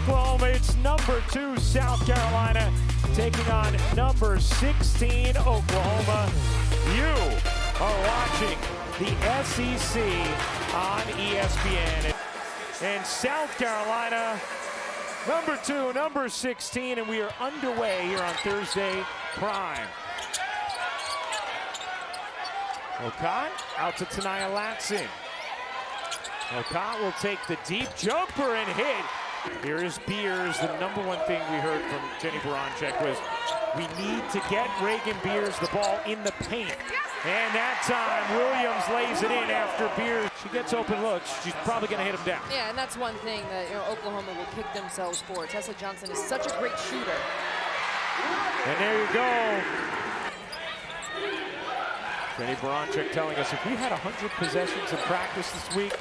Oklahoma. It's number 2 South Carolina taking on number 16 Oklahoma. You are watching the SEC on ESPN. And South Carolina, number 2, number 16, and we are underway here on Thursday Prime. Okot out to Tania Latson. Okot will take the deep jumper and hit. Here is Beers. The number one thing we heard from Jenny Baranczyk was we need to get Reagan Beers the ball in the paint. And that time, Williams lays it in after Beers. She gets open looks. She's probably going to hit him down. Yeah, and that's one thing that Oklahoma will kick themselves for. Tessa Johnson is such a great shooter. And there you go. Jenny Baranczyk telling us if we had 100 possessions in practice this week,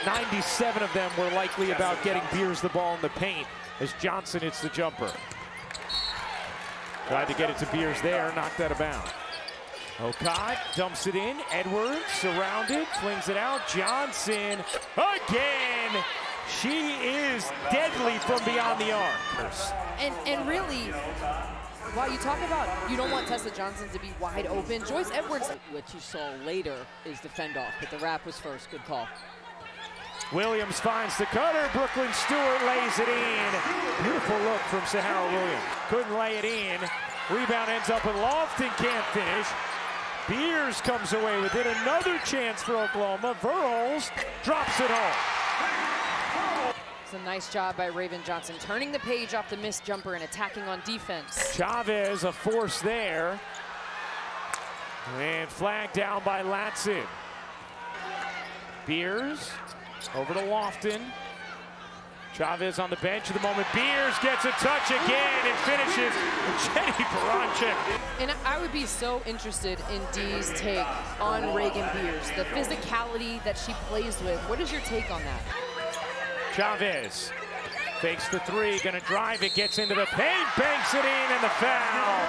97 of them were likely about getting Beers the ball in the paint as Johnson hits the jumper. Tried to get it to Beers there, knocked out of bounds. Okot dumps it in. Edwards surrounded, flings it out. Johnson again. She is deadly from beyond the arc. And really, while you talk about you don't want Tessa Johnson to be wide open, Joyce Edwards. What you saw later is the fend off, but the wrap was first. Good call. Williams finds the cutter. Brooklyn Stewart lays it in. Beautiful look from Sahara Williams. Couldn't lay it in. Rebound ends up with Lofton, can't finish. Beers comes away with it. Another chance for Oklahoma. Verhulst drops it home. It's a nice job by Raven Johnson, turning the page off the missed jumper and attacking on defense. Chavez, a force there. And flagged down by Latson. Beers over to Lofton. Chavez on the bench at the moment. Beers gets a touch again and finishes. Jenny Baranczyk. And I would be so interested in Dee's take on Reagan Beers, the physicality that she plays with. What is your take on that? Chavez fakes the three, gonna drive it, gets into the paint, banks it in, and the foul.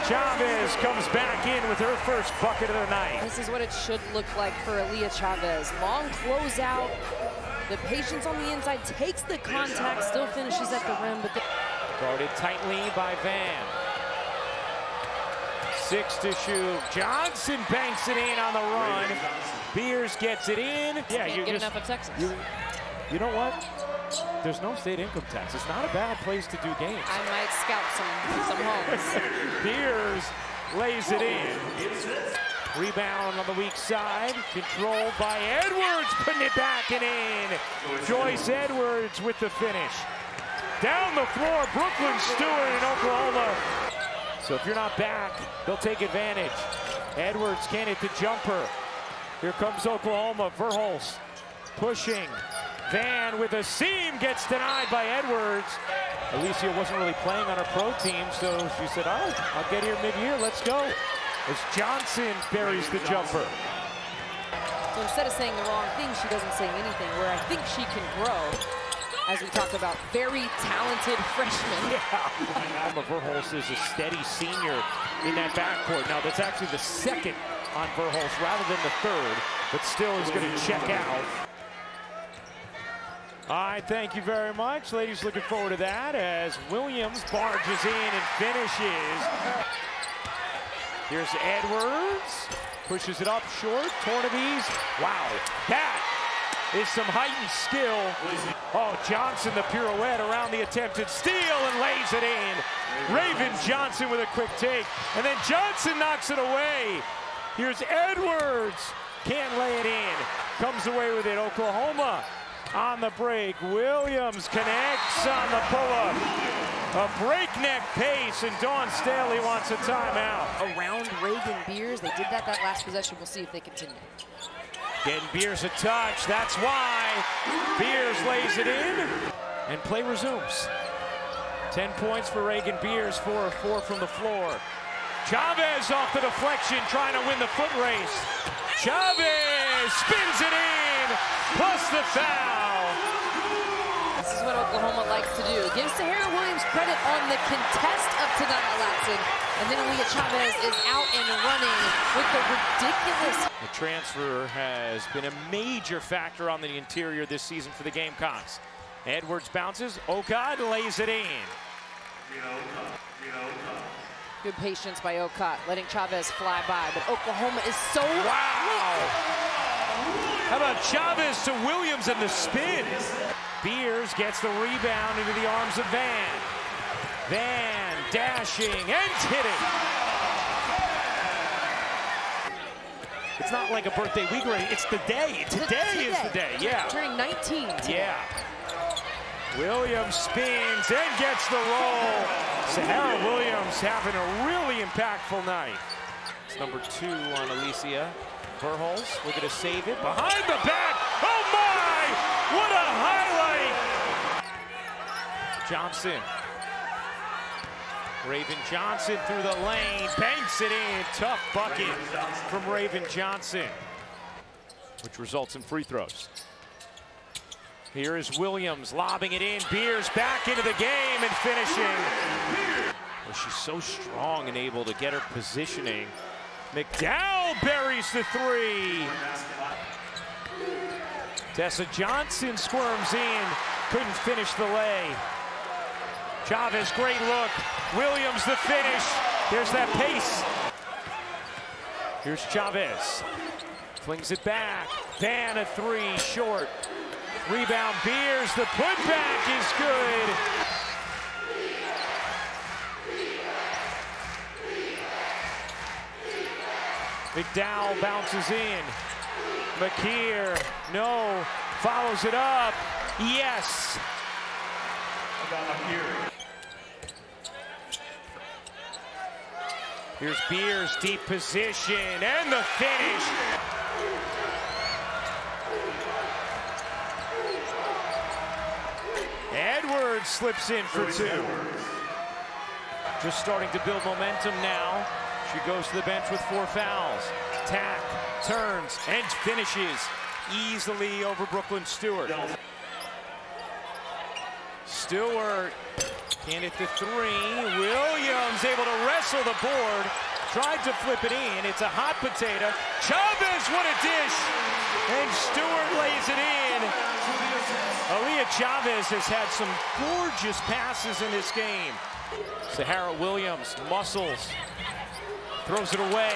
Chavez comes back in with her first bucket of the night. This is what it should look like for Aaliyah Chavez. Long closeout, the patience on the inside, takes the contact, still finishes at the rim. But guarded tightly by Van. 6 to shoot. Johnson banks it in on the run. Beers gets it in. Yeah, can't get enough of Texas. You know what? There's no state income tax. It's not a bad place to do games. I might scout some homes. Beers lays it in. Rebound on the weak side. Controlled by Edwards, putting it back and in. Joyce Edwards with the finish. Down the floor, Brooklyn Stewart in Oklahoma. So if you're not back, they'll take advantage. Edwards can't hit the jumper. Here comes Oklahoma. Verhulst pushing. Van with a seam gets denied by Edwards. Alicia wasn't really playing on her pro team, so she said, oh, I'll get here mid-year, let's go. As Johnson buries the jumper. So instead of saying the wrong thing, she doesn't say anything, where I think she can grow, as we talk about very talented freshmen. Yeah. Verhulst is a steady senior in that backcourt. Now, that's actually the second on Verhulst rather than the third, but still is going to check out. All right, thank you very much. Ladies, looking forward to that as Williams barges in and finishes. Here's Edwards, pushes it up short. Tornabees, wow, that is some heightened skill. Oh, Johnson, the pirouette around the attempted steal and lays it in. Raven Johnson with a quick take, and then Johnson knocks it away. Here's Edwards, can't lay it in, comes away with it. Oklahoma on the break. Williams connects on the pull-up. A breakneck pace, and Dawn Staley wants a timeout. Around Reagan Beers, they did that last possession. We'll see if they continue. Getting Beers a touch, that's why. Beers lays it in, and play resumes. 10 points for Reagan Beers, 4 of 4 from the floor. Chavez off the deflection, trying to win the foot race. Chavez spins it in, plus the foul. This is what Oklahoma likes to do. Gives Sahara Williams credit on the contest of Tania Latson. And then Aaliyah Chavez is out and running with the ridiculous. The transfer has been a major factor on the interior this season for the Gamecocks. Edwards bounces. Okad lays it in. Good patience by Okot, letting Chavez fly by, but Oklahoma is so... Wow! How about Chavez to Williams and the spin? Beers gets the rebound into the arms of Van. Van dashing and hitting. It's not like a birthday week, it's the day. Today is the day, yeah. Turning 19 today. Yeah. Williams spins and gets the roll. Sahara Williams having a really impactful night. It's number 2 on Aaliyah. Verhulst looking to save it. Behind the back. Oh my! What a highlight! Johnson. Raven Johnson through the lane. Banks it in. Tough bucket from Raven Johnson, which results in free throws. Here is Williams lobbing it in. Beers back into the game and finishing. Well, she's so strong and able to get her positioning. McDowell buries the 3. Tessa Johnson squirms in. Couldn't finish the lay. Chavez, great look. Williams the finish. There's that pace. Here's Chavez. Flings it back. Van a 3 short. Rebound Beers, the putback is good. McDowell bounces in. McKeer, no, follows it up. Yes. Here's Beers, deep position, and the finish. Edwards slips in for 2. Just starting to build momentum now. She goes to the bench with 4 fouls. Tack, turns, and finishes easily over Brooklyn Stewart. Stewart can't hit the 3. Williams able to wrestle the board. Tried to flip it in. It's a hot potato. Chavez, what a dish! And Stewart lays it in. Aaliyah Chavez has had some gorgeous passes in this game. Sahara Williams muscles, throws it away.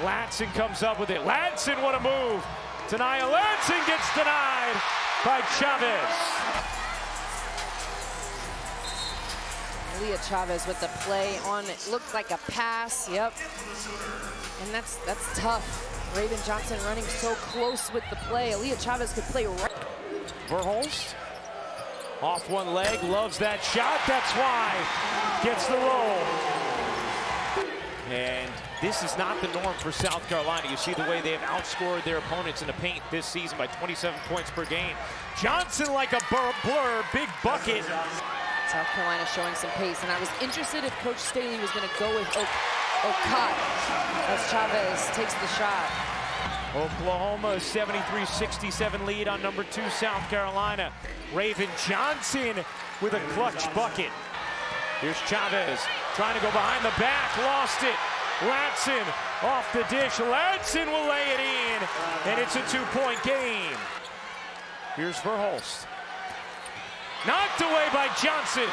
Latson comes up with it. Latson, what a move. Tania Latson gets denied by Chavez. Aaliyah Chavez with the play on it. Looked like a pass, yep. And that's tough. Raven Johnson running so close with the play. Aaliyah Chavez could play right. Verhulst off one leg, loves that shot, that's why. Gets the roll. And this is not the norm for South Carolina. You see the way they have outscored their opponents in the paint this season by 27 points per game. Johnson like a blur, big bucket. South Carolina showing some pace, and I was interested if Coach Staley was going to go with Okot as Chavez takes the shot. Oklahoma 73-67 lead on number 2 South Carolina. Raven Johnson with a clutch bucket. Here's Chavez trying to go behind the back, lost it. Latson off the dish. Latson will lay it in, and it's a 2-point game. Here's Verhulst. Knocked away by Johnson.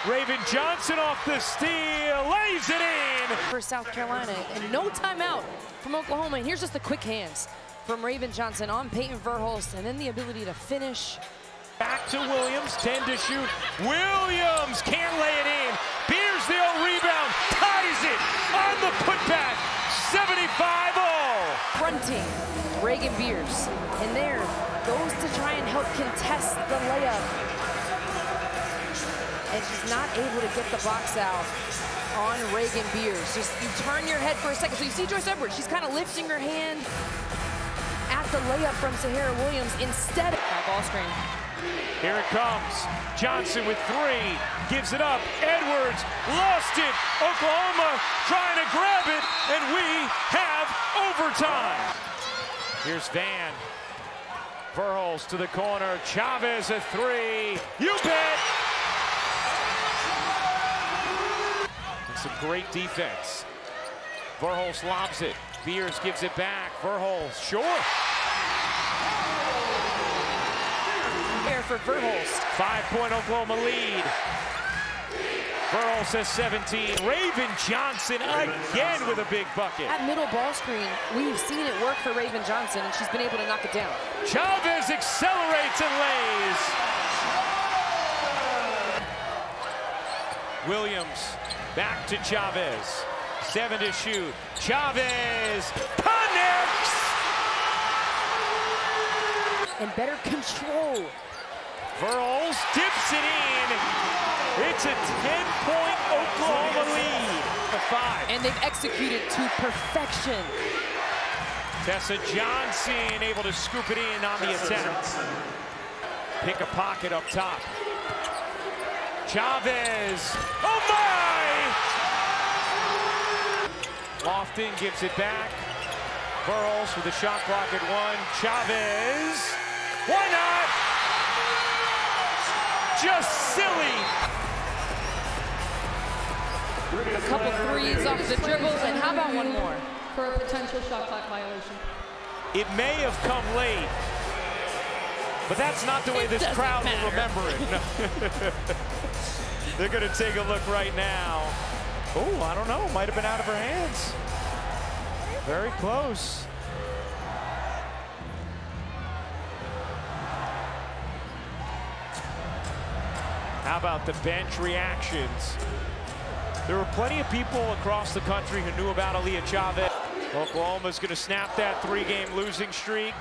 Raven Johnson off the steal, lays it in. For South Carolina, and no timeout from Oklahoma. And here's just the quick hands from Raven Johnson on Peyton Verhulst, and then the ability to finish. Back to Williams, 10 to shoot. Williams can't lay it in. Beers the rebound, ties it on the putback. 75-all. Fronting Reagan Beers, and there goes to try and help contest the layup. And she's not able to get the box out on Reagan Beers. Just you turn your head for a second. So you see Joyce Edwards, she's kind of lifting her hand at the layup from Sahara Williams instead of ball screen. Here it comes. Johnson with 3, gives it up. Edwards lost it. Oklahoma trying to grab it, and we have overtime. Here's Van. Verhulst to the corner. Chavez a 3. You bet. Some great defense. Verhulst lobs it. Beers gives it back. Verhulst, sure. for Verhulst. 5-point Oklahoma lead. Verhulst has 17. Raven Johnson again with a big bucket. That middle ball screen, we've seen it work for Raven Johnson, and she's been able to knock it down. Chavez accelerates and lays. Williams back to Chavez. 7 to shoot. Chavez connects. And better control. Verhulst dips it in. It's a 10-point Oklahoma lead. A 5. And they've executed to perfection. Tessa Johnson able to scoop it in on the attempt. Pick a pocket up top. Chavez. Oh my! Lofton gives it back. Verhulst with a shot clock at 1. Chavez. Why not? Just silly. A couple threes off the dribble, and how about one more? For a potential shot clock violation. It may have come late, but that's not the way this crowd will remember it. No. They're going to take a look right now. Oh, I don't know. Might have been out of her hands. Very close. How about the bench reactions? There were plenty of people across the country who knew about Aaliyah Chavez. Oklahoma's going to snap that 3-game losing streak.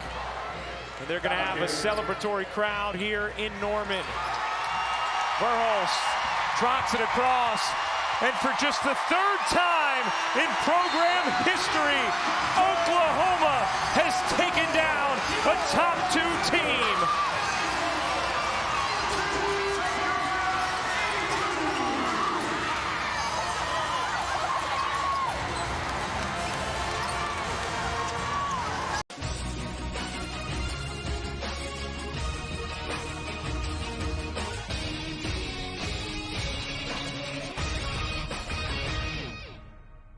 And they're going to have a celebratory crowd here in Norman. Verhulst trots it across. And for just the 3rd time in program history, Oklahoma has taken down a top 2 team.